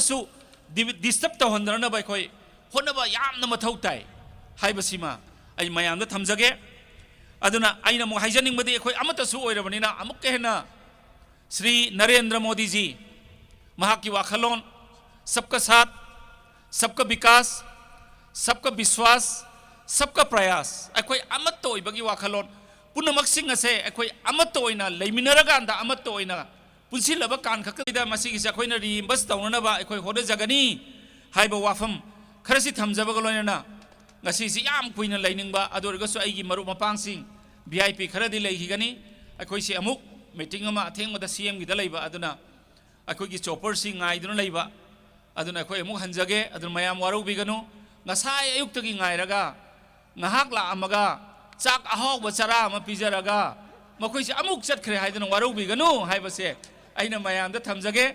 su disturb tawhandanaba akhoi honaba yamna mathau tai haibasima ai mayamda thamjage aduna aina mo haijaning badi akhoi amata su oirabanina amuk hena Shri Narendra Modi ji mahaki wakhalon सबका साथ सबका विकास सबका विश्वास सबका प्रयास अखोई अमत तो इबगी वाखलोन पुनमक सिंह असे अखोई अमत तो ओइना लेमिनरगांदा अमत तो ओइना पुनसिलबा कान खकदा मसिगी से अखोइना रिइंबस तौननबा अखोई होदे जगनी हाइबा वाफम खरसि थमजबगा लोइना ngasi si yam kuina lainingba adorgasu aigi maru mapangsing VIP खरदि लेहिगनी अखोई से अमुक मीटिंग अमा अथेंगदा CM गी दलैबा अदुना अखोई की चॉपर सिंग आइदुना लैबा aduna akhoi amuk hanjage adun mayam waru biganu ngasai ayuk tagi ngairaga ngahak la amaga chak ahok bachara ma pijaraga makhoi se amuk chatkhre haiduna waru biganu haibase aina mayam da thamjage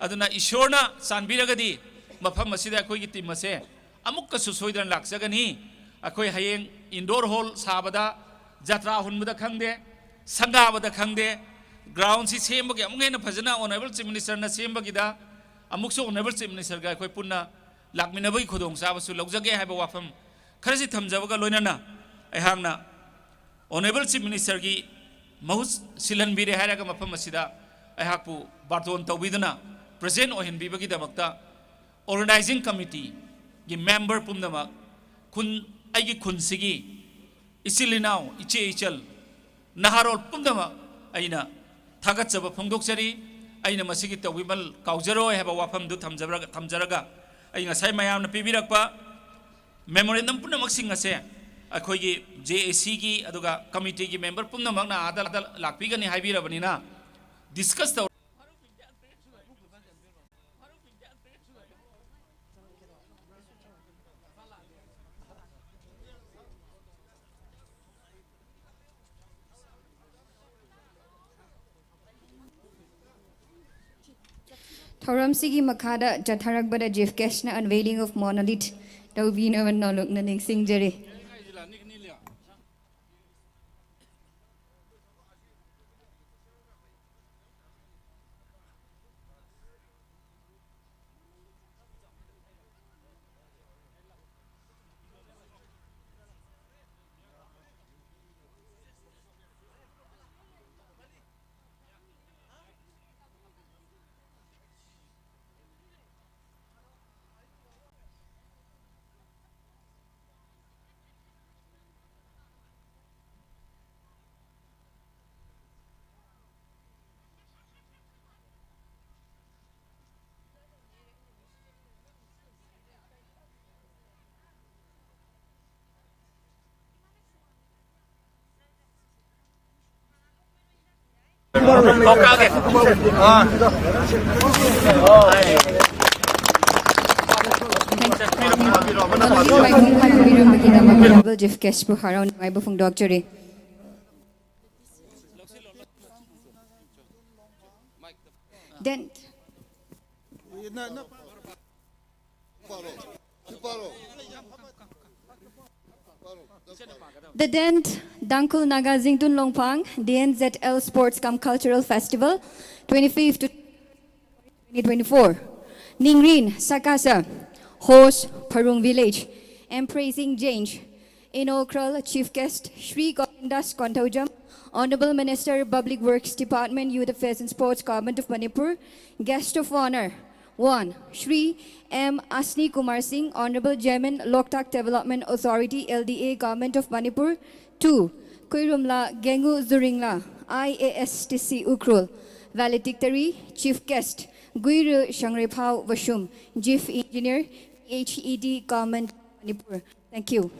aduna ishorna sanbiragadi mafam asida akhoi gi team ase amuk ka susoidan laksagani akhoi hayeng indoor hall sabada jatra hunbada khangde sangabada khangde ground si sembagi amuk hena phajana honorable chief minister na sembagi da अमुक honourable chief minister का अखोई पुन्ना लाकमिनबगी खुदोंग चाबसु लौजगे हाइबा वाफम खरसि थमजबगा लोइनाना अहांगना honourable chief minister की महूस सिलहनबीरे हाइरागा मफम असिदा अहाकपु बार्टोन तौबिदना present ओहिनबीबगी दमक्ता organising committee की member पुमदमा खुन आइगी खुनसिगी इसिलिनाव इचे इचल नहारोल पुमदमा आइना थागतजब फोंदोकचरी aina masigi tawibal kaujaro heba wafam du thamjaraga ai ngasai mayam na pibirakpa memorandum punna maksing ase akhoi gi JAC gi aduga committee gi member punna magna adal lakpigani haibirabani na discuss taw Horam Sigi Makada Jatarak Bada Jeff Keshna Unveiling of Monolith Tawbino and Nolok Naning Singh Jerry. Jeff Kespo Haran Muivah from Doctory. Then the Dent Dankul Naga Zingtun Longpang TNZL Sports Cum Cultural Festival 25th to 2024. Ningrin Sakasa host Parung Village and praising Jange Inaugural Chief Guest Shri Govindas Konthoujam, Honorable Minister Public Works Department Youth Affairs and Sports Government of Manipur. Guest of Honor 1. Shri M. Asnikumar Singh, Honorable Chairman Loktak Development Authority LDA Government of Manipur. 2. Kuirumla Kengoo Zuringla IASTC Ukhrul. Valedictory Chief Guest Shangreiphao Vashum, Chief Engineer PHED Government of Manipur. Thank you.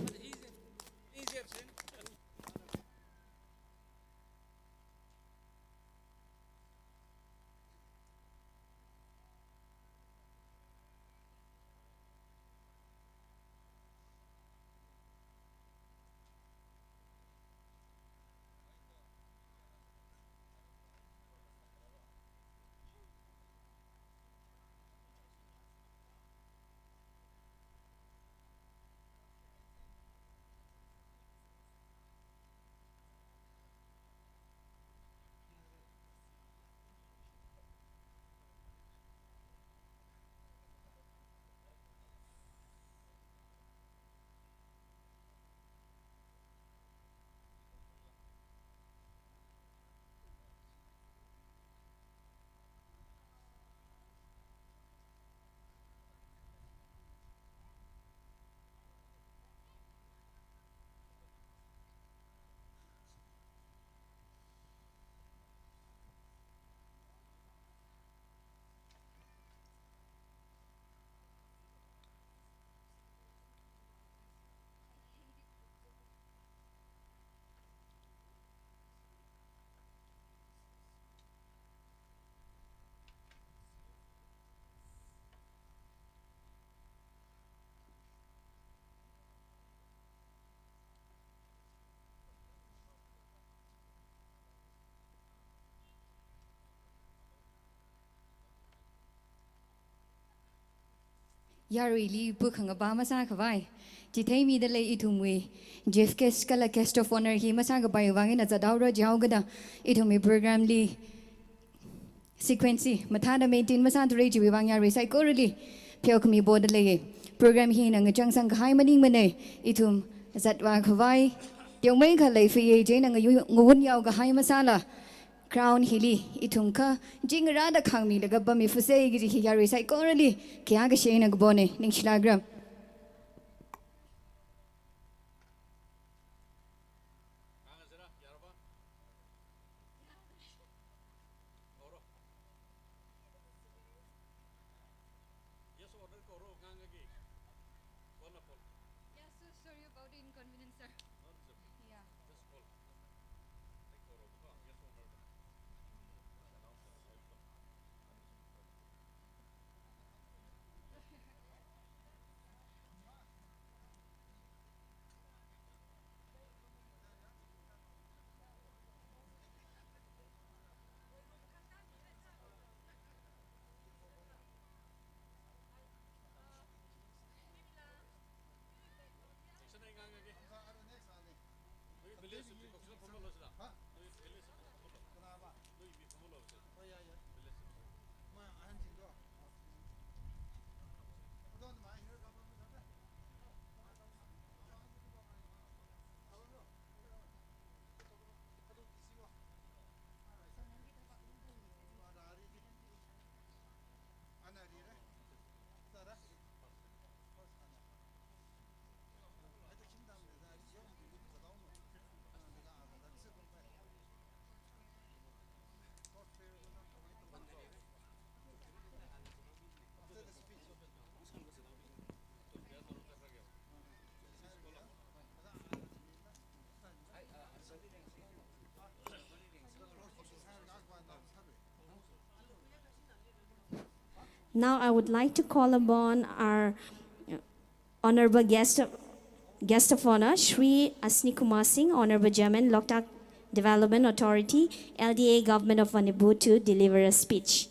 Yarili Bukanga Masaka Vai. Jitay me the lay itumwe. Jeff Keskala Kest of Honor, he Masaka by Wangin as a Daura Jaugada. Itumi program li sequency. Matada maintain Masanta Rage Vivanga Recycle. Pyokami Bodale. Program hin and a Jangsang Haimaning Mane. Itum Zatwa Havai. Yung may kalay fi Jane and a Ngunya Gahaimasala. Crown Hilly, Itumka, Jingrada Kami, the Gabami Fuse, Yari Psychorally, Kiagashin and Gabone, Ningshlagram. Now I would like to call upon our honorable guest of honor, Shri Asnikumar Singh, Honorable Chairman, Loktak Development Authority, LDA Government of Manipur, to deliver a speech.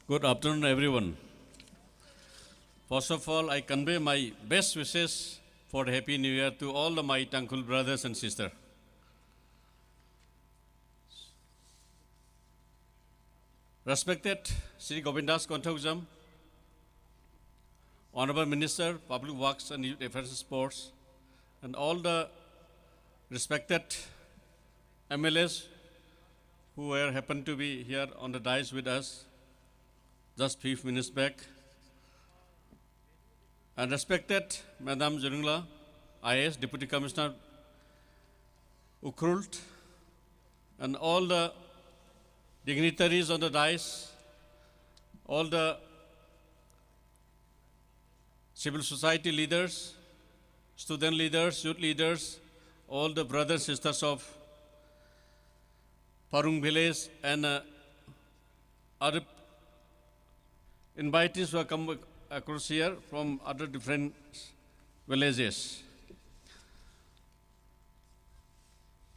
Good afternoon, everyone. First of all, I convey my best wishes for Happy New Year to all my Thankful brothers and sisters. Respected Shri Govindas Konthoujam, Honorable Minister, Public Works and Youth Affairs and Sports, and all the respected MLAs who happened to be here on the dais with us just few minutes back, and respected Madam Zuringla, IAS, Deputy Commissioner Ukhrul, and all the dignitaries on the dais, all the civil society leaders, student leaders, youth leaders, all the brothers and sisters of Parung village, and other invitees who have come across here from other different villages.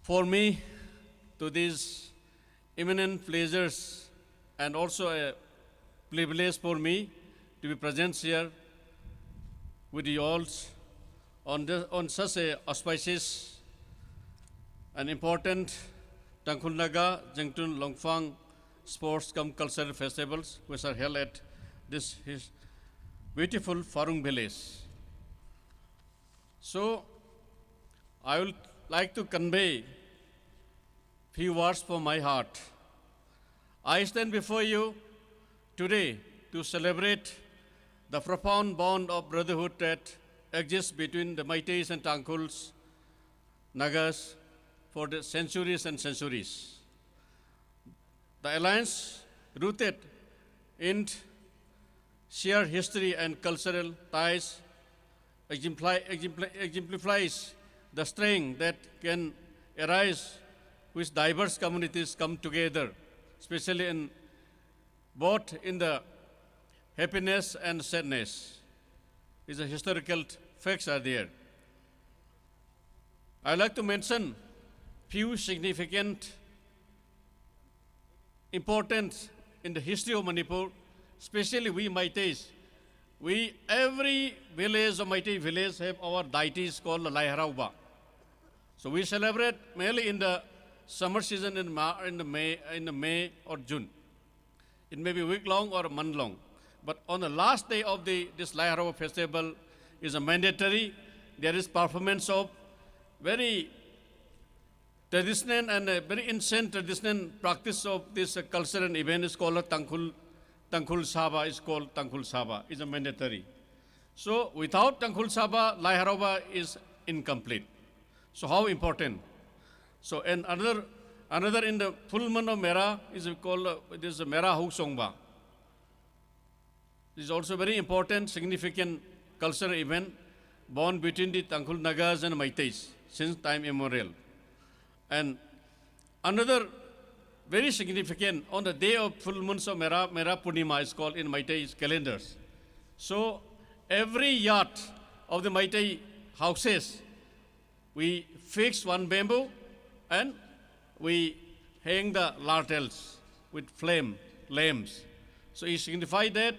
For me, to these eminent pleasures and also a privilege for me to be present here with you all on such a auspicious and important Thankful Naga Jengtun Longfang Sports cum Cultural Festivals, which are held at this beautiful Farung village. So, I would like to convey few words from my heart. I stand before you today to celebrate the profound bond of brotherhood that exists between the Meiteis and Tangkhuls, Nagas, for the centuries and centuries. The alliance, rooted in shared history and cultural ties, exemplifies the strength that can arise which diverse communities come together, especially in both in the happiness and sadness. These are historical facts are there. I'd like to mention few significant importance in the history of Manipur, especially we Meiteis. every village or Meitei village have our deities called Lai Harauba. So we celebrate mainly in the summer season in May or June. It may be a week long or a month long. But on the last day of this Lai Harauba festival is a mandatory. There is performance of very traditional and very ancient traditional practice of this cultural event is called Tangkhul Saba. Is called Tangkhul Saba. Is a mandatory. So without Tangkhul Saba, Lai Harauba is incomplete. So how important? So and another in the full moon of Mera is called this Mera Hu Songba. This is also very important, significant cultural event born between the Tangkhul Nagas and Meiteis since time immemorial. And another very significant on the day of full moons of Mera Purnima is called in Meitei's calendars. So every yard of the Meitei houses, we fix one bamboo and we hang the lanterns with flame lamps. So it signifies that.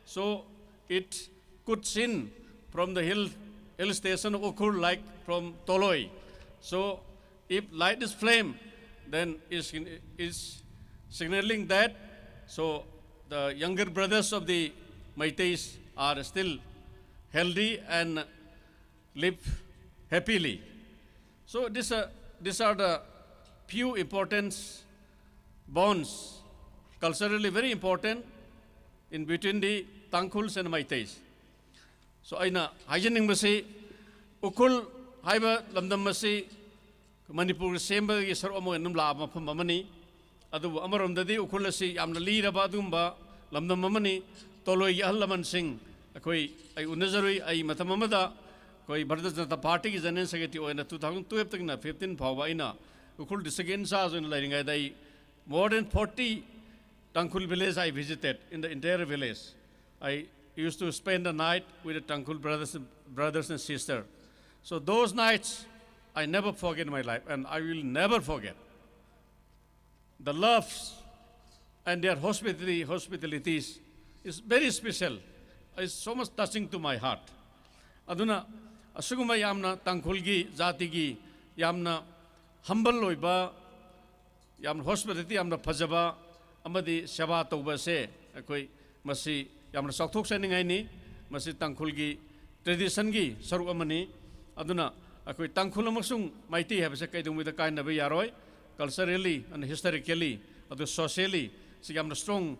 So it could seen from the hill station of Ukhrul like from Toloi. So if light is flame, then is signaling that. So the younger brothers of the Meiteis are still healthy and live happily. So these are the few important bonds, culturally very important in between the Tangkhuls and Meiteis. So aina haijaning masi Ukhrul haiba lamdam masi Manipur semba gi sar omo enum la ma pham amani adu amarom dadi Ukhrul asi yamna liraba adumba lamdam amani toloi ahlaman Singh akoi ai unazarui ai matam amada koi Bharatiya Janata Party ki General Secretary oina 2012 tak na 15 phawa ina Ukhrul district in charge in lairingai dai more than 40 Tangkhul village I visited in the entire village. I used to spend the night with the Tangkhul brothers and sisters. So those nights I never forget in my life, and I will never forget. The loves and their hospitalities is very special. It's so much touching to my heart. Aduna asuguma yamna Tangkhul gi jati gi yamna humble loiba yamna hospitality yamna phajaba amadi seba tauba se akoi masi yamna sakthok saningai ni masi Tangkhul gi tradition gi saruk amani aduna akoi Tangkhul amasung Meitei habse kaidumida kaina be yaroi culturally and historically adu socially si yamna strong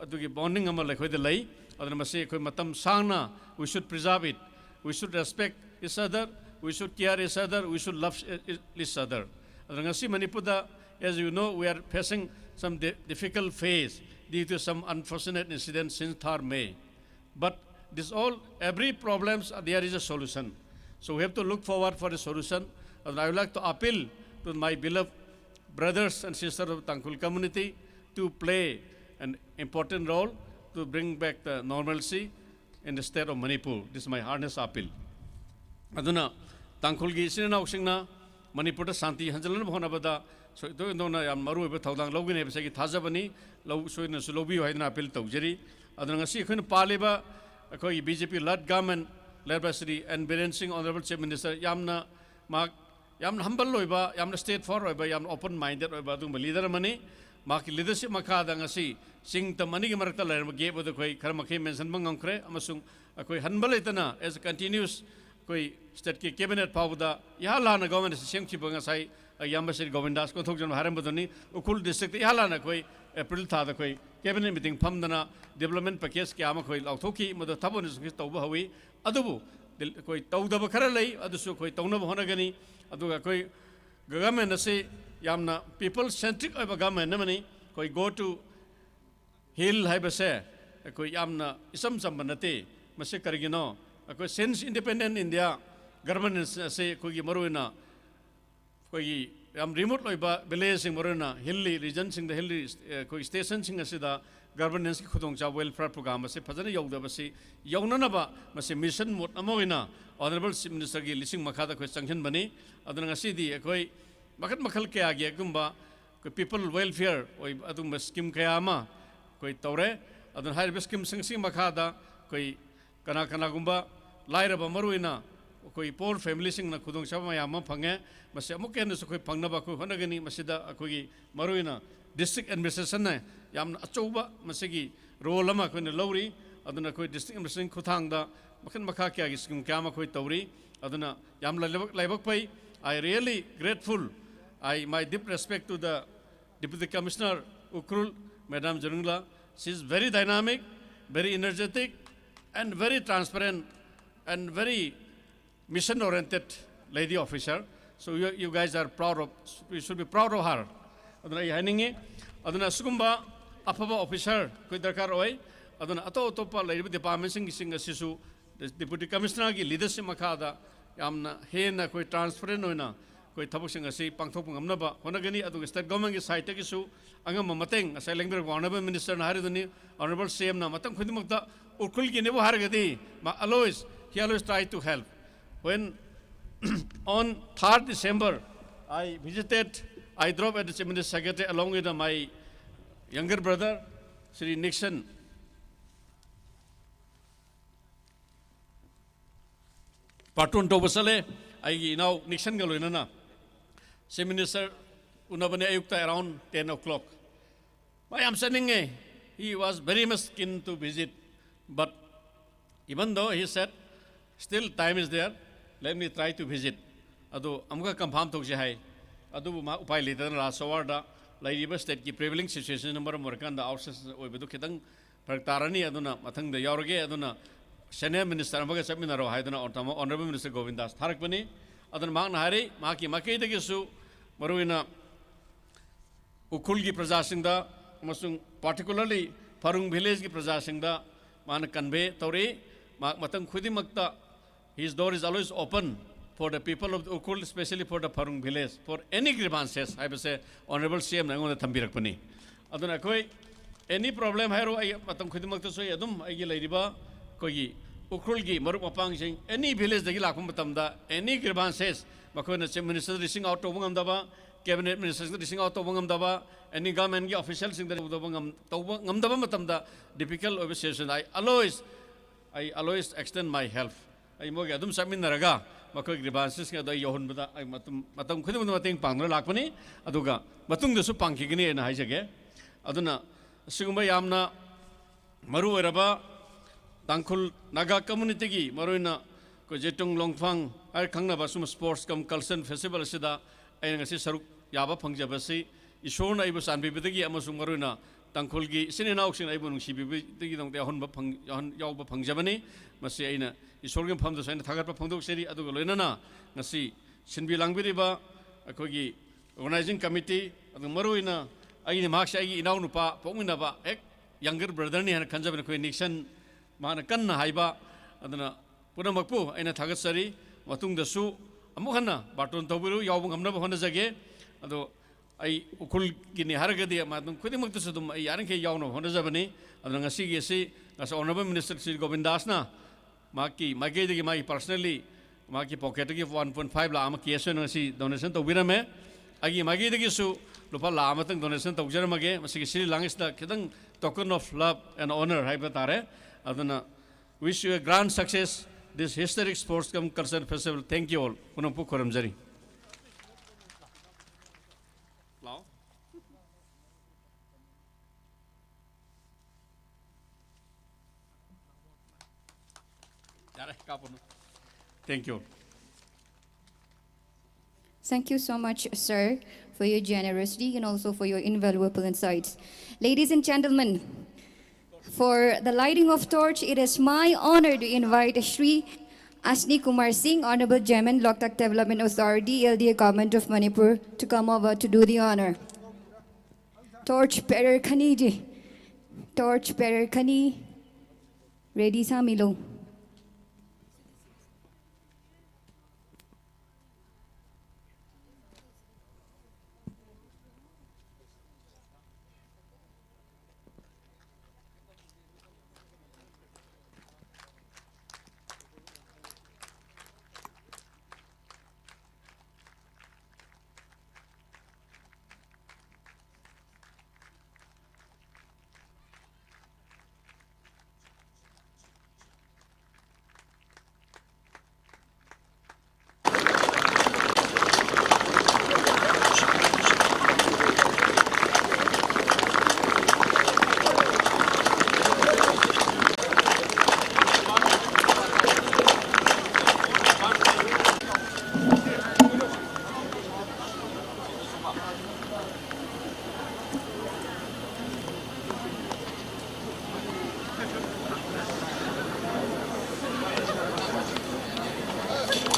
adu gi bonding amal khoi de lai aduna masi khoi matam sangna we should preserve it, we should respect each other, we should care each other, we should love each other. Aduna ngasi Manipur, as you know, we are facing some difficult phase due to some unfortunate incidents since 3rd May. But this all, every problems, there is a solution. So we have to look forward for a solution. And I would like to appeal to my beloved brothers and sisters of the Tangkhul community to play an important role to bring back the normalcy in the state of Manipur. This is my earnest appeal. Aduna Tangkhul gi sinana usingna Manipur Santi Hanjalan Honabada. So do na yam maru be thaudang login he se thajabani lo soina sulobi haidna appeal tawjeri adana ngasi khun paleba akoi BJP led government led by Shri and Singh Honorable Chief Minister yamna humble loiba yamna straightforward loiba yamna open minded loiba du leader mani mak leadership makha da ngasi Singh ta mani gi marakta ler ge bodo koi kharmakhe mention bangangkre amasung akoi Hon'ble itana as continuous koi state ki cabinet pawda ya lana government sengchi bangasai Shri Govindas Konthoujam Horam badani Ukhrul district ihalana koi April tha da koi cabinet meeting phamdana development package kya ma koi lauthoki madu thabon is tawba hawi adubu koi tawdaba khara lei adusu koi tawna honagani aduga koi government ase yamna people centric oiba government namani koi go to hill haibase koi yamna isam sambanate mase karigino koi since independent India government ase koi maruina koi remote loiba village sing morena hilly region sing the hilly koi station sing asida governance ki khudong cha welfare program ase phajana yauda basi yaunana ba mase mission mot amoina honorable chief minister gi lising makha da koi sanction bani aduna ngasi di koi makat makhal ke age gumba koi people welfare oi adum scheme kaya ma koi tore adun high scheme sing makha da koi kana gumba laira ba maruina koi poor family sing na khudong chaba ya ma phange mase amuk ken su koi phangna ba ko honagani masida akoi maruina district administration na yamna achouba masigi role ama ko ne lori aduna koi district administration khuthang da makhan makha kya gi skim kya ma koi tawri aduna yam laibak pai I really grateful my deep respect to the Deputy Commissioner Ukhrul, Madam Zuringla. She is very dynamic, very energetic, and very transparent, and very mission-oriented lady officer. So you guys are proud of, you should be proud of her. Aduna yaningi, aduna sugumba apaba officer koi darkar oi. Aduna ato pa lady department sing sisu Deputy Commissioner ki leadership makada yamna hena koi transparent hoina. Koi thabuk sing asi pangthok ngamna ba honagani adu state government ki site ki su angam mateng asai lengber honorable minister na hariduni honorable CM na matang khudimukta Ukhrul ki nebo hargadi ma he always try to help. When on 3rd December I drove at the Chief Minister Secretary along with my younger brother Shri Nixon. Patun to basale I now Nixon galoina na. Chief Minister unabane ayukta around 10 o'clock. I am saying he was very much keen to visit, but even though he said still time is there, let me try to visit. Ado amga confirm to jai. Ado ma upai leader la sawarda laiba state ki prevailing situation number morkan da outsource oibedu kitang praktarani aduna mathang da yorge aduna senior minister amga seminar ro haiduna ortama honorable minister Govindas tharakpani adun mang nahari maki makai de gisu maruina Ukhrul ki praja singda amasung particularly Parung village ki praja singda man convey tori matang khudimakta his door is always open for the people of Ukhrul, especially for the Parung village, for any grievances. I will say honorable CM nangon thambirakpani aduna koi any problem hairo ay matang khudimakta so adum ay lairiba koi Ukhrul gi maruk mapang sing any village dagi lakum matamda any grievances makhona chief minister rising out to bangam daba cabinet minister rising out to bangam daba any government gi officials sing da bangam to bangam daba matamda difficult situation I always extend my help I mo adum samin naraga makhoi grievances ga da yohun bada I matam khudum mating pangra lakpani aduga matung da su pangkhigini na haijage aduna sigumba yamna maru oraba Tangkhul Naga community ki maroina ko jetung longphang ar khangna basum sports cum culture festival sida ay ngasi saruk yaba phangjabasi ishorna ibu sanbi bidagi amasung maroina Tangkhul gi sinena oxin ibu nungsi bidagi dong te hon ba phang yaw ba phangjabani masi aina ishorgem phamda saina thagar pa phangdok seri adu loinana ngasi sinbi langbiri ba akogi organizing committee adu maroina ai ni maksai gi inau nupa pongina ba ek younger brother ni han khanjabani ko Nixon mana kanna haiba adana punamakpu aina thagasari matung dasu amukhana baton tobiru yawbung amna bahona jage ado ai Ukhrul gini haragadi matung khudimak dasu dum ai yaran ke yawno hona jabani adana ngasi gi si ngasa honorable minister Shri Govindas na maki mage digi mai personally maki pocket gi 1.5 la am kiyeso ngasi donation tobirame agi mage digi su lupa la amatang donation tawjaramage masigi Shri Langis da kedang token of love and honor haiba tare aduna wish you a grand success this historic sports cum culture festival. Thank you all. Punampu Horam jari. Thank you. Thank you so much, sir, for your generosity and also for your invaluable insights. Ladies and gentlemen, for the lighting of torch, it is my honor to invite Shri Asnikumar Singh, Honorable Chairman, Loktak Development Authority, LDA Government of Manipur, to come over to do the honor. Torch bearer Khani ji. Torch bearer Khani. Ready Samilo.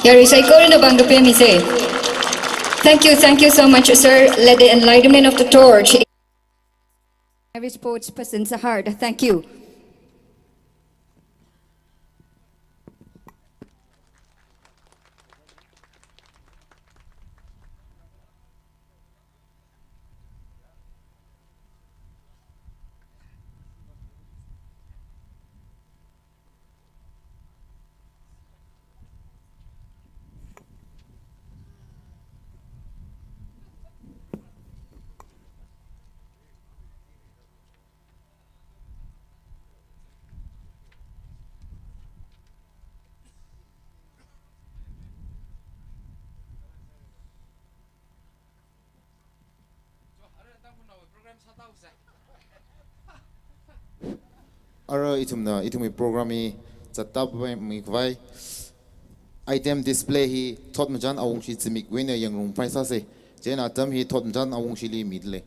Yari Saikori no Bangapem say. Thank you so much, sir. Let the enlightenment of the torch. Every sports person's heart. Thank you. Ara itumi programi chatab mikvai item display hi thot majan awung shi chimik wena yang room paisa se jen atam hi thot majan awung shi li midle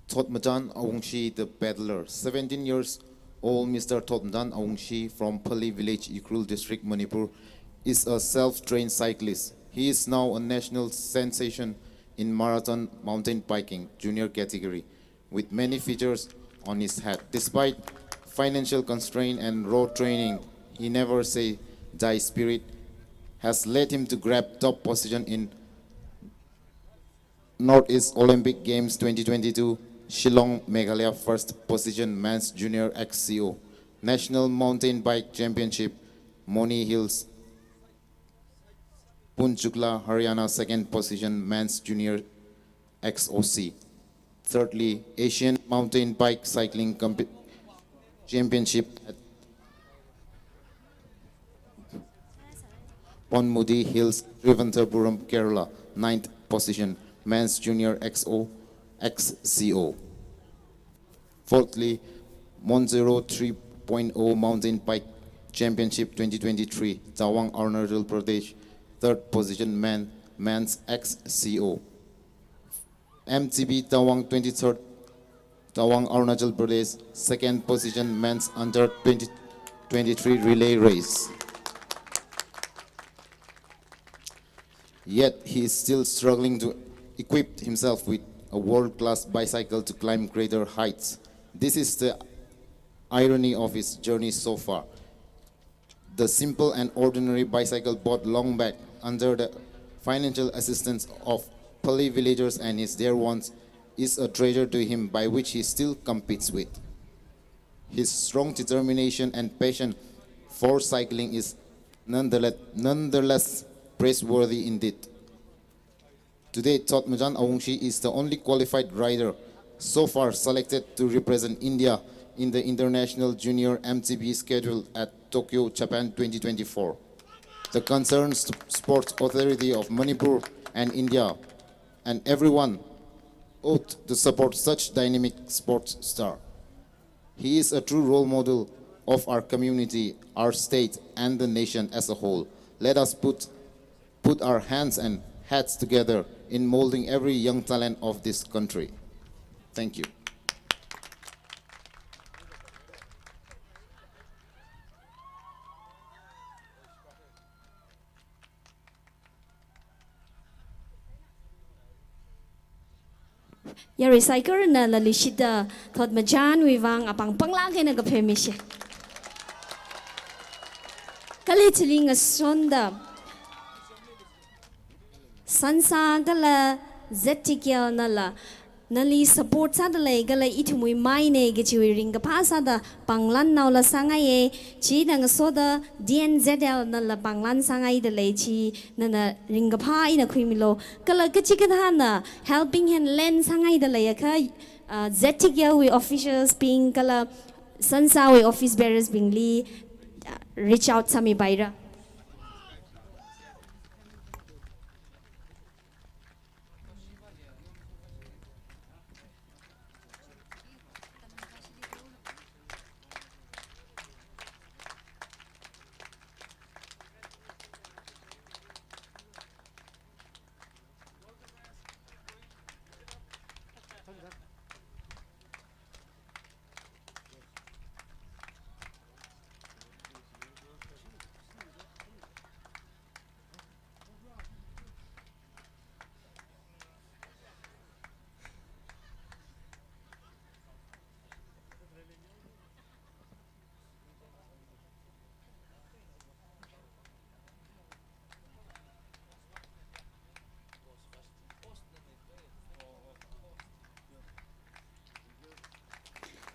Thotmajan Awungshi, the peddler. 17 years old Mr. Thotmajan Awungshi from Pali village, Ukhrul district, Manipur, is a self-trained cyclist. He is now a national sensation in marathon mountain biking junior category, with many features on his head. Despite financial constraint and road training, he never say die spirit has led him to grab top position in Northeast Olympic Games 2022, Shillong, Meghalaya, first position men's junior XCO, National Mountain Bike Championship, Moni Hills, Punchukla, Haryana, second position men's junior XOC. Thirdly, Asian Mountain Bike Cycling Championship at Ponmudi Hills, Trivandrum, Kerala, ninth position men's junior XCO. Fourthly, Monzero 3.0 Mountain Bike Championship 2023, Tawang, Arunachal Pradesh, third position men's XCO. MTB Tawang 23rd, Tawang, Arunachal Pradesh, second position men's under 2023 relay race. Yet he is still struggling to equip himself with a world-class bicycle to climb greater heights. This is the irony of his journey so far. The simple and ordinary bicycle bought long back under the financial assistance of Pali villagers and his dear ones is a treasure to him by which he still competes with. His strong determination and passion for cycling is nonetheless praiseworthy indeed. Today, Thotmajan Awungshi is the only qualified rider so far selected to represent India in the International Junior MTB schedule at Tokyo, Japan 2024. The concerned sports authority of Manipur and India and everyone ought to support such dynamic sports star. He is a true role model of our community, our state, and the nation as a whole. Let us put our hands and heads together in molding every young talent of this country. Thank you. Ya recycle na lalishida Thotmajan Muivah apang panglaki na kaphemisya. Kalitiling sonda sansa gala zetikya nala Nali support sada lay galay itumui maine gechiwi ringa pasada panglan naula sangai chi nang soda DNZL nala panglan sangai de lay chi nana ringa pa ina kuimilo kala kachikadhana helping hand len sangai de lay ka zetigya we officials being kala sansa we office bearers being li reach out sami baira.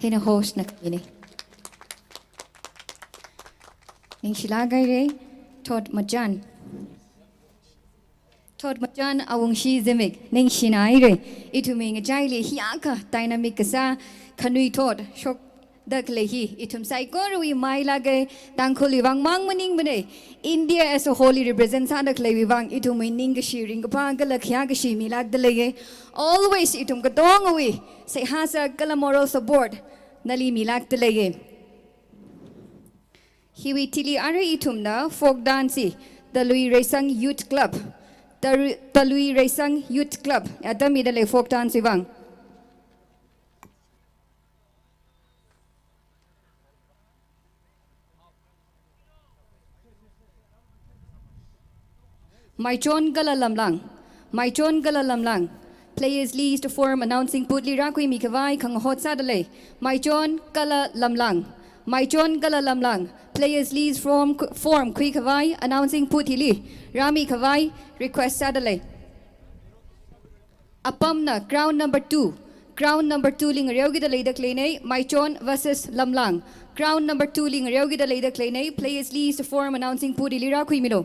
Hina host na kini. Ning silagay re, Todd Majan. Todd Majan awang shi zimig, ning shinay re. Itu may ngajay le hiyaka, dynamic kasa, kanui Todd, shok dak lehi. Itum saikoro wi may lagay, tangkuli wang mang maning mene. India as a whole represents adak lewi wang, itu may ningashi ringapang kalakhyagashi milag dalege. Always itum katong awi, say hasa kalamoro support. Nali milak talaye. Hiwi tili ara itumna folk dansi, Talui Resang Youth Club. Talui Resang Youth Club. Ata midale folk dansi wang. Maichon galalamlang. Maichon galalamlang. Players list to form announcing putli rakui mikavai kang hot sadale. Maichon kala lamlang. Maichon kala lamlang. Players list form kui kavai announcing putili. Rami kavai request sadale. Apamna ground number 2. Ground number 2 ling ryogi da leda klene. Maichon versus lamlang. Ground number 2 ling ryogi da leda klene. Players list to form announcing putili rakui mino.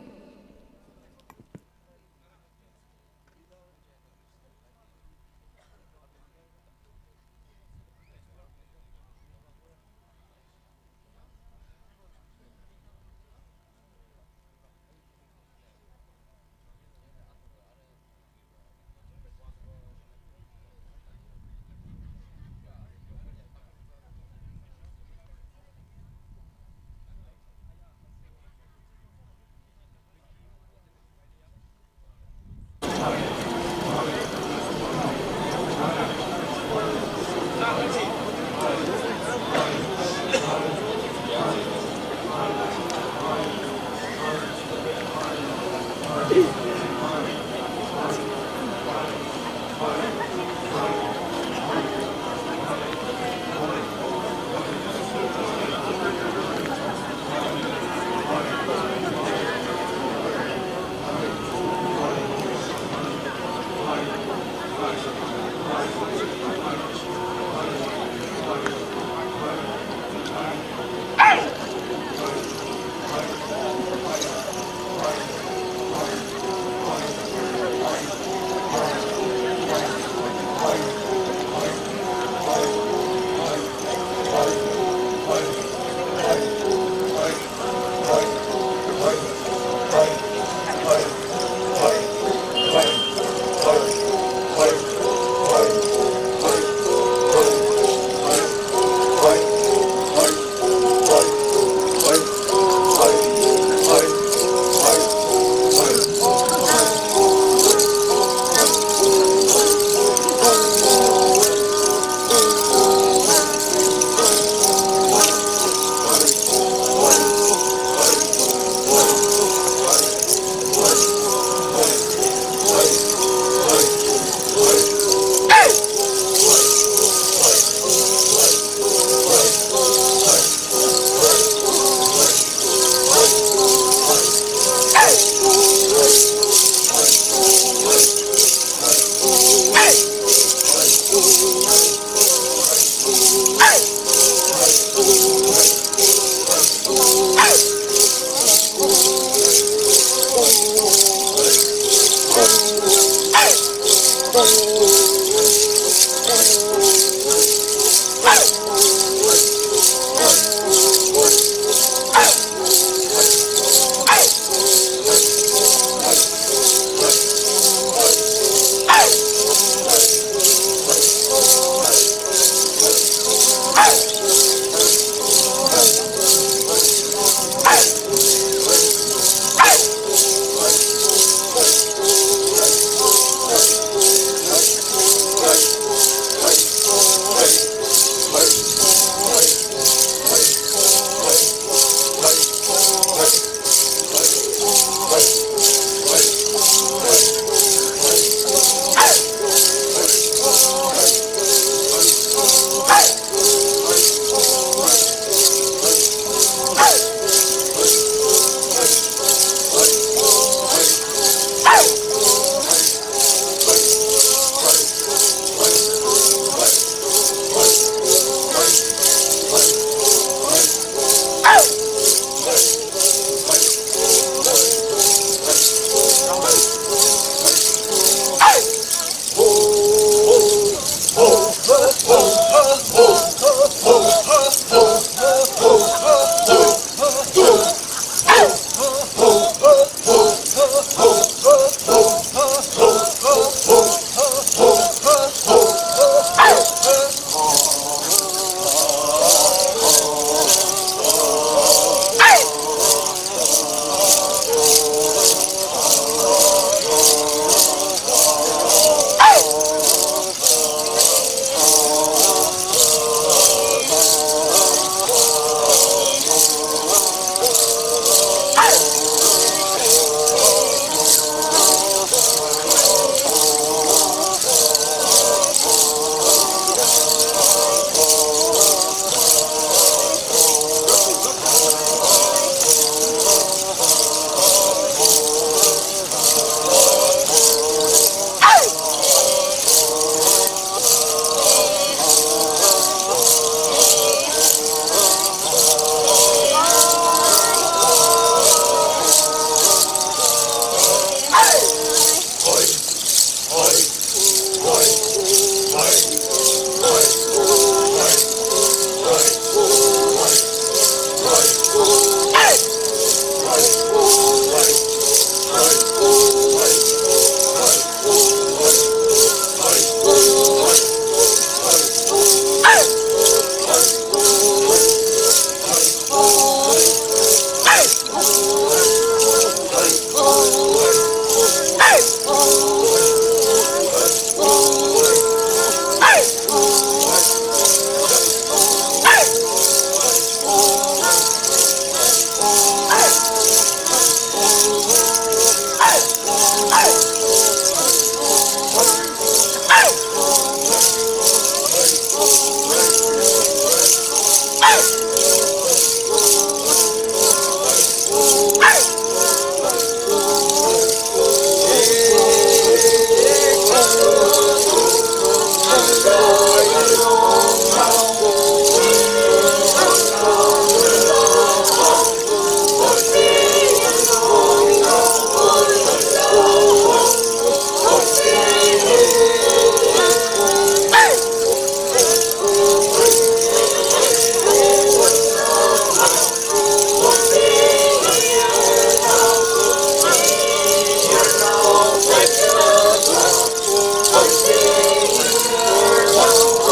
Thank you.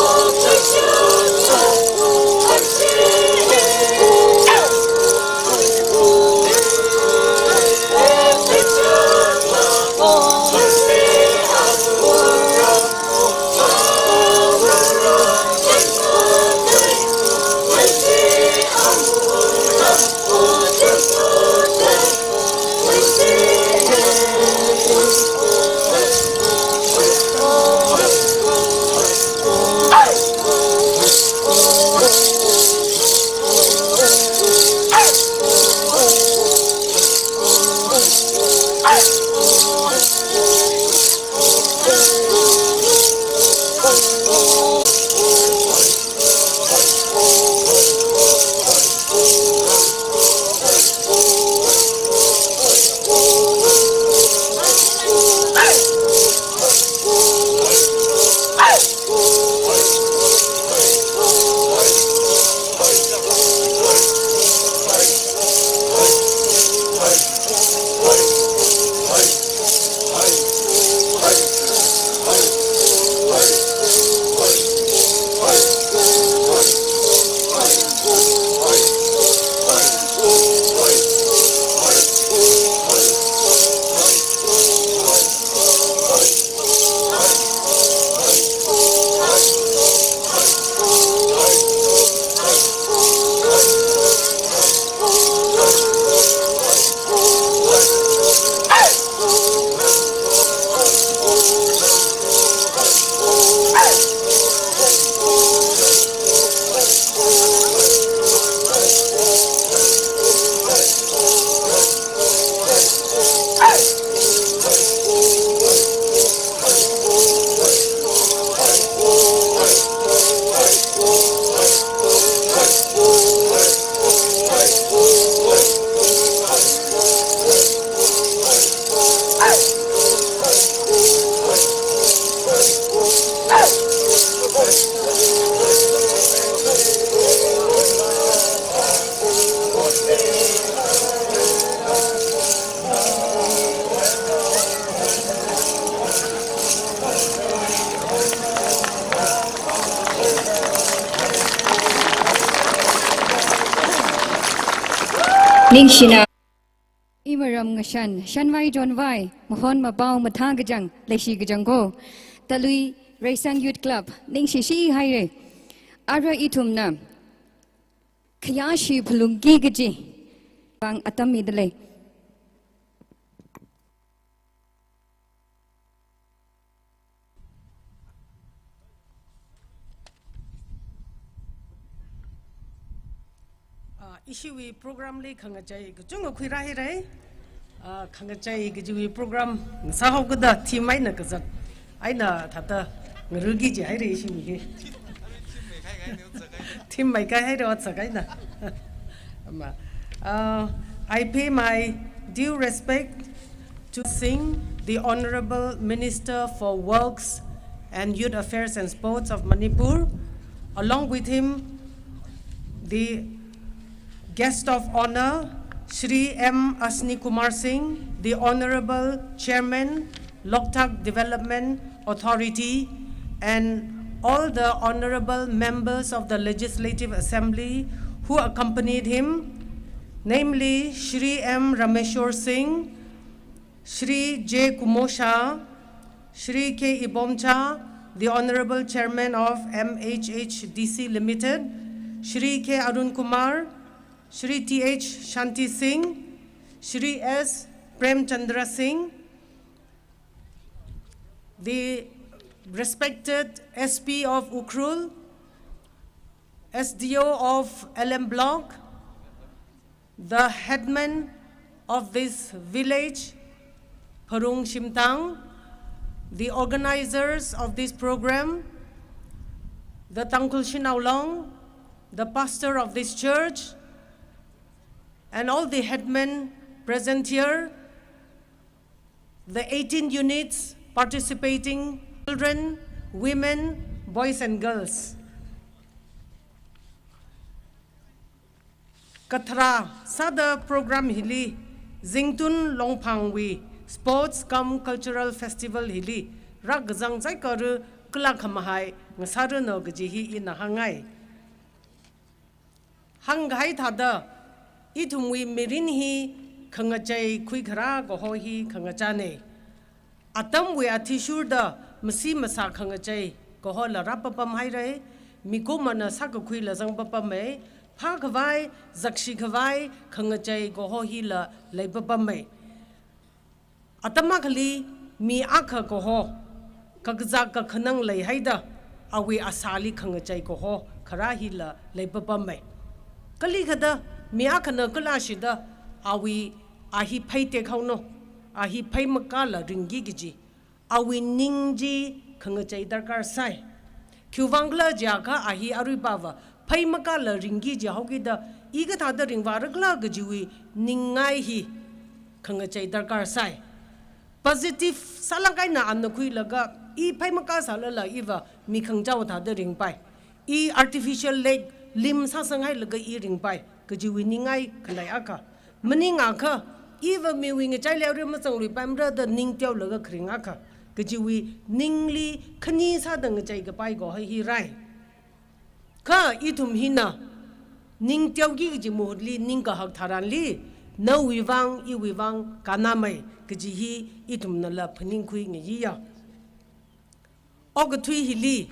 Ningshina Imaram Ngashan, Shanwai John Vai, Mohon Mabao Matangajang, Leshi Gajango, Talui Raisang Youth Club, Ningshishi Haire, Ara Itumna, Kayashi Pulungi Gaji, Bang Atamidale. Ishiwi program li khangachai kachunga khuira hi rai khangachai gijui program sahau gada thimai na kazak aina thata ngrugi ji hai re ishiwi ge thimai kai hai ro sakai na I pay my due respect to Singh, the Honorable Minister for Works and Youth Affairs and Sports of Manipur, along with him the Guest of Honor, Shri M. Asnikumar Singh, the Honorable Chairman, Loktak Development Authority, and all the honorable members of the Legislative Assembly who accompanied him, namely Shri M. Rameshwar Singh, Shri J. Kumosha, Shri K. Ibomcha, the Honorable Chairman of MHH D.C. Limited, Shri K. Arun Kumar, Shri T.H. Shanti Singh, Shri S. Prem Chandra Singh, the respected SP of Ukhrul, SDO of LM Block, the headman of this village, Parung Shimtang, the organizers of this program, the Tangkul Shinaulong, the pastor of this church, and all the headmen present here, the 18 units participating, children, women, boys and girls. Kathra sada program hili, Zingtun Longpangwi, Sports cum Cultural Festival hili, Rag Zang Zaikaru, Klakamahai, Nasaru no Gajihi in a Hangai. Hangai Tada. Itumwi mirinhi kangajay kuikara gohohi kangajane. Atam we atishurda masi masa kangajay gohola rapapam haire, mikumana sakakui la zangbapame, pakavai, zakshikavai, kangajay gohohi la labapame. Atamakali mi aka goho, kagzaka kanang lay haida, awi asali kangajay goho, karahi la labapame. Kalikada. Miakana Kulashida, awi ahi paite kauno, ahi paimakala ringigiji, awi ningji kangajay darkar sai. Kuvangla jaka ahi aribava, paimakala ringiji hogida, igatada ringvaragla gajiwi, ningaihi kangajay darkar sai. Positive salakaina anakui laga, I paimaka salala iva, mikangjaw tada ringpai. I artificial leg, lim sasangay laga I ringpai. Kajiwi ningai kalayaka. Maningaka, even me wing a child remasong repamra the ning tell laga kringaka. Kajiwi ningli kanis hadang a jaiga paigo he rai. Ka itum hina ning tell gigi mudli ninga hag taranli. No wivang iwivang kanamay. Kajihi itum nala paninkui ngiya. Ogatui hili.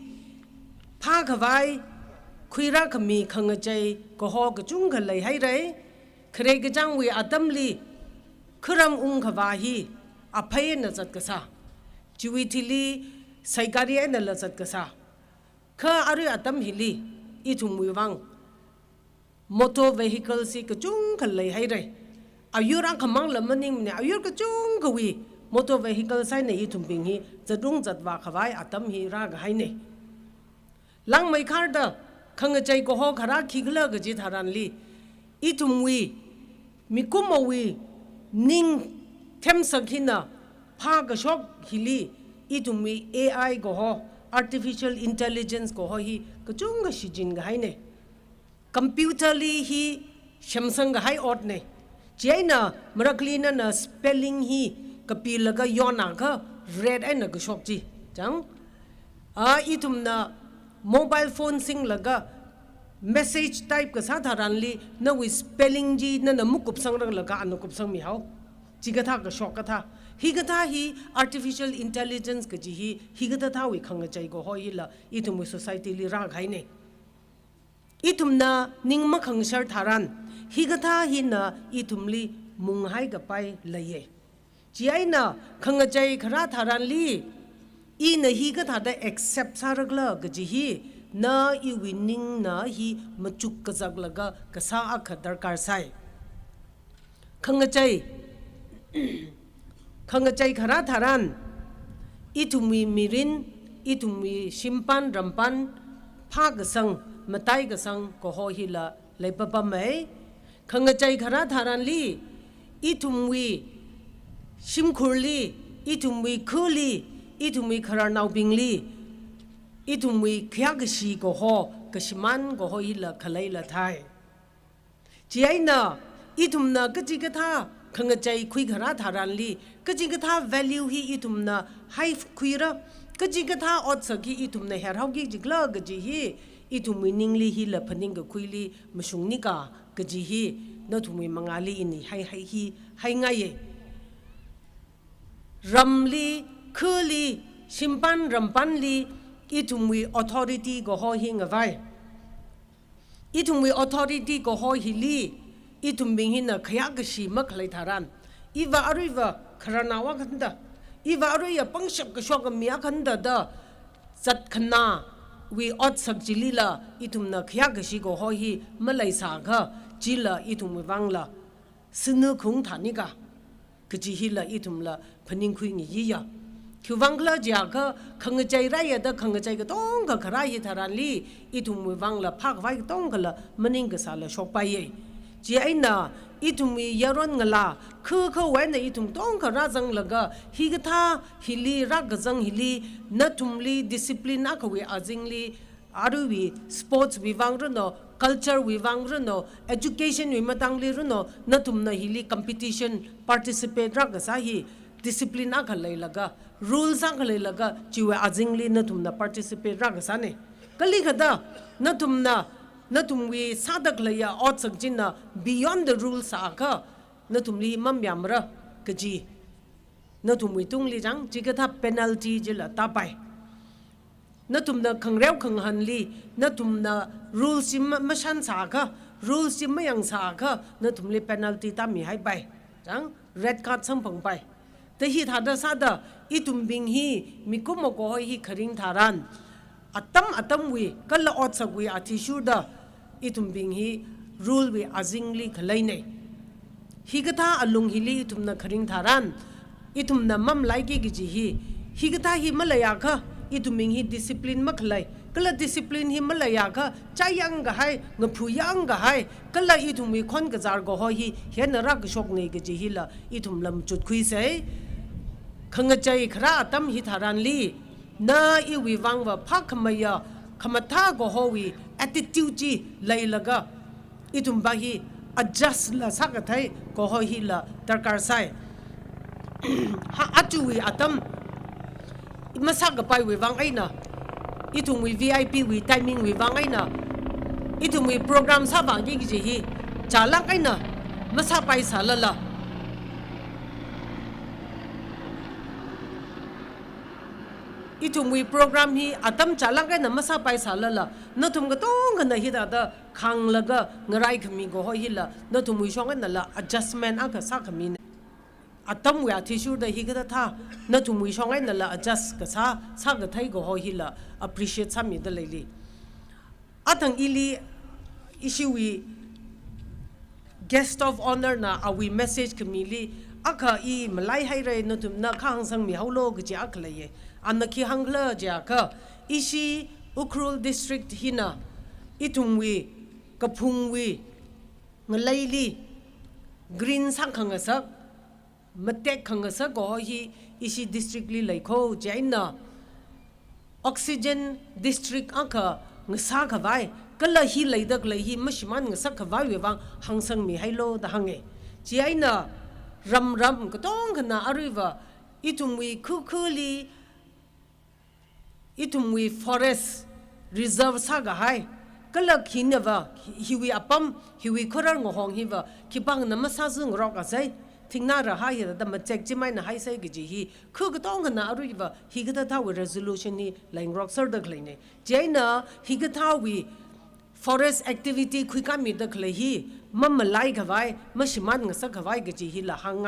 Pakavai. Kuira kami kangajay koho gajung kalay hay ray, kare gajang we atamli, kuram kavahi, apay na zat kasa, jiwitili saigari na lazat kasa, ka ari atam hili, itum Muivah, motor vehicle si gajung kalay hay ray, ayurang kamang lamaning ne ayur gajung kawi, motor vehicle say na itum binghi, zadung zatwa kavay atam hi rag hay ne. Lang may karda, Kangajay goho kara kigla gajit haranli. Itumwi, mikumawi, ning temsakina, pagashok hili, itumwi AI goho, artificial intelligence goho hi, kachunga shijin gahaine. Computer li hi, shamsang gahai otne. Jaina, maraklina na spelling hi, kapilaga yonaka, red ay nagashok Jang? Itum na mobile phone sing laga message type ka sa tharan li na wi spelling ji na na mukup sang rang la ka anu kup sang mi hau chi ka tha ka shok ka tha hi artificial intelligence ka ji hi ga tha wi khang chai go ho hi la I thum society li ra khai ne I thum na ning ma khang sar tharan hi ga tha hi na I thum li mung hai ga pai la ye chi ai na khang chai khara tharan li I na hi ga tha da accept saragla ga ji hi na I winning na hi machuk ka zaglaga ka sa akha darkar sai khangachai khara tharan I thumi mirin I thumi simpan rampan pha ga sang matai ga sang ko ho hi la leipa pa mai khangachai khara tharan li I thumwi simkhurli I thumwi khuli I thumwi khara nau bingli I thumwi khyaagshi ko ho kashiman ko ho ila khalai la thai chi ai na I thumna kachi ka tha khangachai khui khara tharan li kachi ka tha value hi I thumna hai khuira kachi ka tha ot saki I thumna her hau gi jigla gaji hi I thumwi ningli hi la phaning ga khuili mashung ni ka gaji hi na thumwi mangali ini hai ngai ramli khuli simpan rampan li I thumwi authority go ho hi ngavai I thumwi authority go ho hi li I thumbing hin na khaya gashi makhlai tharan I va ariva kharanawa khanda I va ariya pangshap ka shok miya khanda da zat khana wi ot sak jilila I thumna khaya gashi go ho hi malai sa ga jila I thumwi wangla sinu khung thani ka kji hi la I thumla phaning khui ngi yi ya Kyuvangla jaga khangachai raya da khangachai ka tong ka khara hi tharan li I thumwi wangla phak vai ka tong kala maning ka sala shok pa ye ji ai na I thumwi yaron ngala khu wai na I thum tong ka ra jang laga hi ga tha hi li ra ga jang hi li na thumli discipline a khwe ajingli aruwi sports wi wang ro no culture wi wang ro no education wi matang li ro no na thumna hi li competition participate ra ga sa hi discipline a khalai laga rules ang khalai laga chiwa ajingli na thumna participate ra ga sane kali khada na thumwi sadak laya ot sakjina beyond the rules aka na thumli mamyamra kaji na thumwi tungli jang jikatha penalty jila tapai na thumna khangreu khanghanli na thumna rules sim mashan saka rules sim mayang saka na thumli penalty ta mi hai pai jang red card sampang pai te hi thada sada I tumbing hi mikumo ko hi kharing tharan atam wi kala ot sagwi athishu da I tumbing hi rule wi azingli khalai nei hi gatha alung hi li tumna kharing tharan I tumna mam lai ki gi hi gatha hi malaya kha I tumbing hi discipline makhlai kala discipline hi malaya kha chayang ga hai ngaphu yang ga hai kala I tumwi khon ga jar go hi hen ra ga shok nei gi hi la I tumlam chut khui sei khangachai khara tam hi tharan li na I wi wang wa phak maya khamatha go ho wi attitude ji lai laga I tumba hi adjust la sakathai go ho hi la darkar sai ha atu wi atam masak ga pai wi wang aina I tumwi VIP wi timing wi wang aina I tumwi program sa bang gi ji hi chalang aina masa pai salala I tumwi program hi atam chalang ka na masa pai salala na tum ga tong ka na hi da khang laga ngarai khami go ho hi la na tumwi shong na la adjustment aka sa khami atam wa thishu da hi ga tha na tumwi shong na la adjust ka sa ga thai go ho hi la appreciate sami da leili atang ili issue guest of honor na awi message kamili aka I malai hai re no tum na khang sang mi haulo ga ja akhlaye anaki hangla ja ka ishi Ukhrul district hina itumwi kapungwi ngalaili green sang khangasa matek khangasa go hi ishi district li laikho jaina oxygen district aka ngsa khawai kala hi leidak lai hi mashiman ngsa khawai wewang hangsang mi hailo da hange jaina ram ka tong kana ariwa itumwi khuli itumwi forest reserve saga hai ก็เลิกหินว่าฮิวิอัปมฮิวิครังงหงฮิวะคิบังน้ำมาซาซึงรอกอะไซทิ้งน่าระหายแต่มาเจ็กจิไม่น่าให้ใส่กี่จีฮีคือก็ต้องกันนะรู้ว่าฮีก็ต้องท้าวิ resolution นี่แหล่งรอกเซอร์เด็กเลยเนี่ยเจ้าน่ะฮีก็ท้าวิ forest activity คุยกันมีเด็กเลยฮีมันมาไล่กันไว้มันชิมันกันสักกันไว้กี่จีฮีละหังไง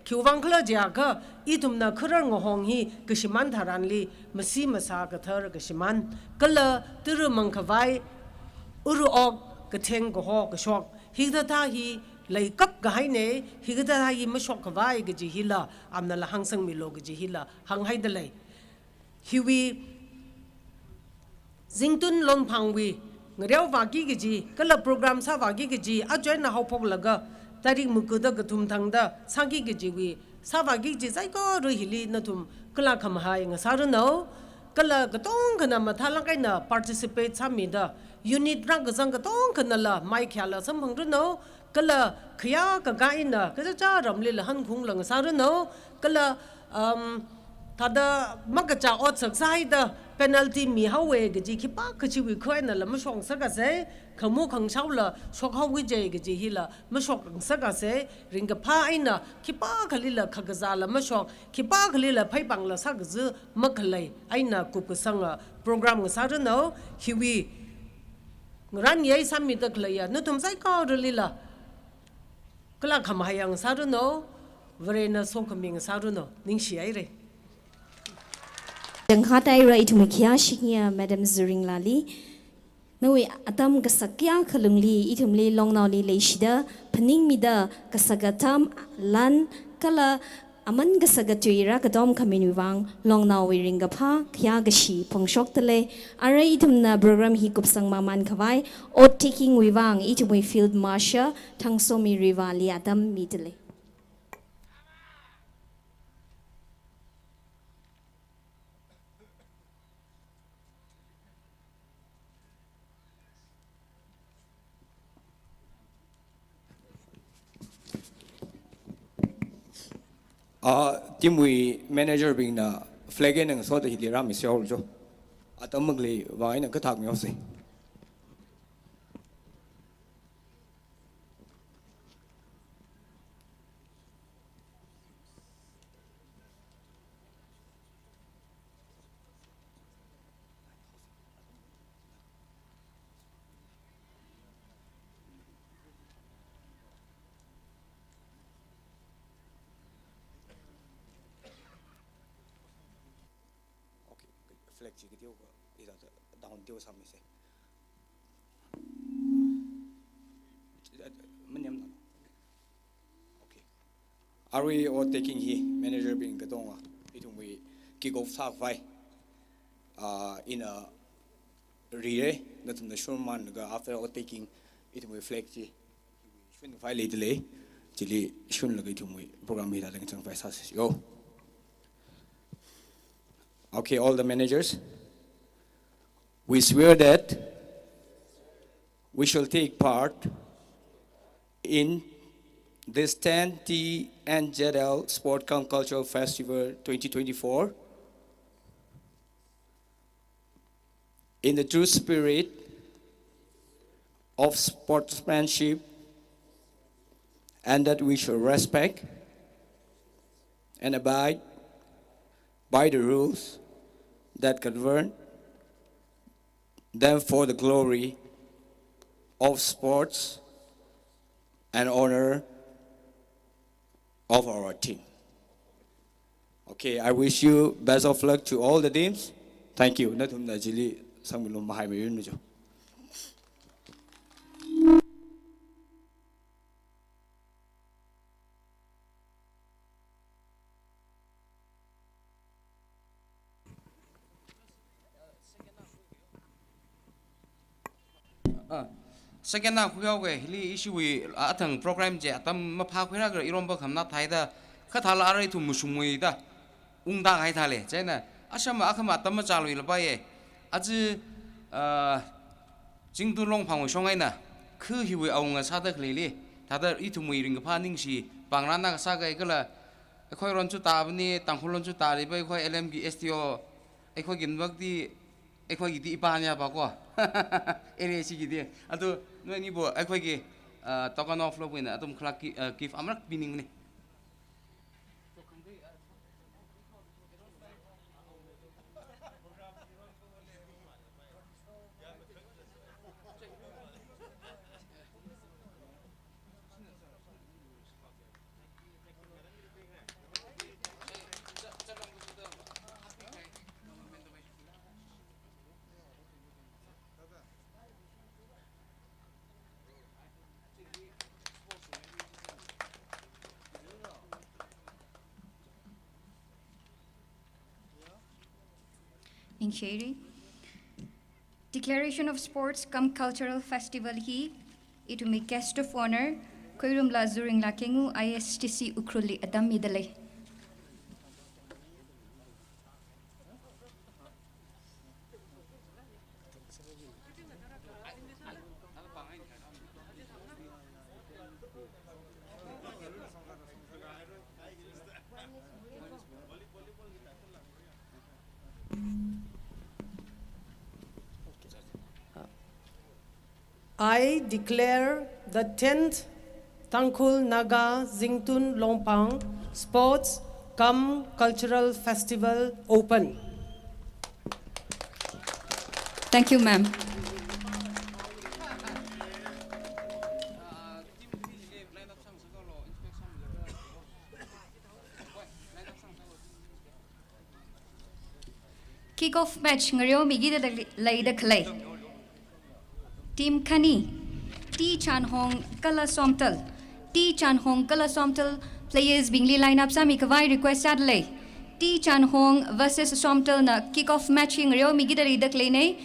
คิววังคลาจากก็อีตุมน่ะครังงหงฮีก็ชิมันทารันลีมาซีมาซากระเทอร์ก็ชิมันก็เลยตื่นมังกันไว้อุรุออกก็เทงก็หอกก็ช็อกฮีก็ท้าฮีเลยกับก็ให้เนี่ยฮิกตาฮีไม่ชอบกับว่าก็จะฮิละอันนั้นละหังสังมิโลก็จะฮิละหังให้ได้เลยฮิวีจิงตุนลงพังวีเงาว่ากี่ก็จะก็ละโปรแกรมซาว่ากี่ก็จะอาจจะน่าเขาพกละก็แต่ที่มุกดก็ทุ่มทั้งด้สังกี่ก็จะวีซาว่ากี่จะใจก็รู้ฮิลีนั่นทุ่มก็ละคำหายเงาสารุนเอาก็ละก็ต้องขนาดมาท่าลังกันนะ participate สามีด้ยูนิตรังก็สังก็ต้องขนาดละไม่แค่ละสมพังรุนเอาก็เลยขยะก็ง่ายนะก็จะจ้ารำเลยละหันคงหลังสารโนก็เลยถ้าเดมักจะอดสักไซด์ penalty มีเขาเวกจีคิดป้าคือชีวิตเคยนั่นละไม่ชงสักเซ่ขมูขังเช่าละชกเขาวิจัยกจีฮิละไม่ชกสักเซ่ริงกับผ้าไอ้น่ะคิดป้าขลิละขกซาละไม่ชกคิดป้าขลิละไพ่บังละสักจื้อมักเลยไอ้น่ะกุกสังโปรแกรมสารโนฮิวีรันยัยสามีตะเคลียนึกถึงใจก็รู้ลีละก็ละคำหายังสารุโนวเรนส่งคำยังสารุโนนิ่งเสียเลยดังฮัดไอไรทุกอย่างชิงยาแมดัมซูริงลาลีนู้ยอาตมกษักยาขลุงลีอีทุมลีลองนาวลีเลชิดาพนิงมิดากษักตามลันก็ละอามันกษักจุยรักดอมขมินวิวังลองนาววิริงกับพาขยากชีพงชกทะเลอะไรอีทุมนาโปรแกรมฮิกุบสังมามันขวายอดทิกิงวิวังอีทุมฟิลด์มาร์ชทั้งโซมีริวาลีอาตมมีทะเลteam we manager being na flag in and so that he ram is your jo atomically wine and katak me also Are we all taking he manager being Gadonga? It we kick off Avai in a relay that the Shurman after all taking it we reflect shouldn't violate delay till shouldn't look at we program here at yo. Okay, all the managers, we swear that we shall take part in this 10th TNZL Sport CUM Cultural Festival 2024 in the true spirit of sportsmanship, and that we shall respect and abide by the rules that govern them for the glory of sports and honor of our team. Okay, I wish you best of luck to all the teams. Thank you. Second now, we are issue with Athem program. Atem Mapakura, Iromba, not Haida, Katalari to Mushumuida, Unda Haitale, China, Ashama Akama Tamachal will buy a Jingdu Long Pang Shongaina, Ku he will own a Sadak Lily, Tata Itum wearing a panning she, Bangrana Saga Egala, a coiron to Tabni, Tankulon to Talibai, LMG STO, a coigin work the ꯑꯩꯈꯣꯏꯒꯤ ꯗꯤ ꯏꯄꯥꯅꯦꯕ ꯀꯣ area ꯁꯤꯒꯤꯗꯤ ꯑꯗꯨ ꯅꯣꯏꯅꯤꯕꯨ ꯑꯩꯈꯣꯏꯒꯤ token of ꯂꯣꯞ ꯑꯣꯏꯅ ꯑꯗꯨꯝ ꯈꯔ ꯒꯤꯐ ꯑꯃꯔꯛ ꯄꯤꯅꯤꯡꯕꯅꯤ In Shri, Declaration of Sports cum Cultural Festival he, it will make guest of honor, Koirumla Zuringla Kengoo ISTC Ukhrul Adam Midale. I declare the 10th Tangkhul Naga Zingtun Longpang Sports cum Cultural Festival open. Thank you, ma'am. Kick-off match ngayon migi da laida khlai. Team Khani, T Chan Hong Kala Somtal. T Chan Hong Kala Somtal players Bingli lineup sami kawai request adlay. T Chan Hong versus Somtal na kick-off matching ngayon migi da laida khlai nei.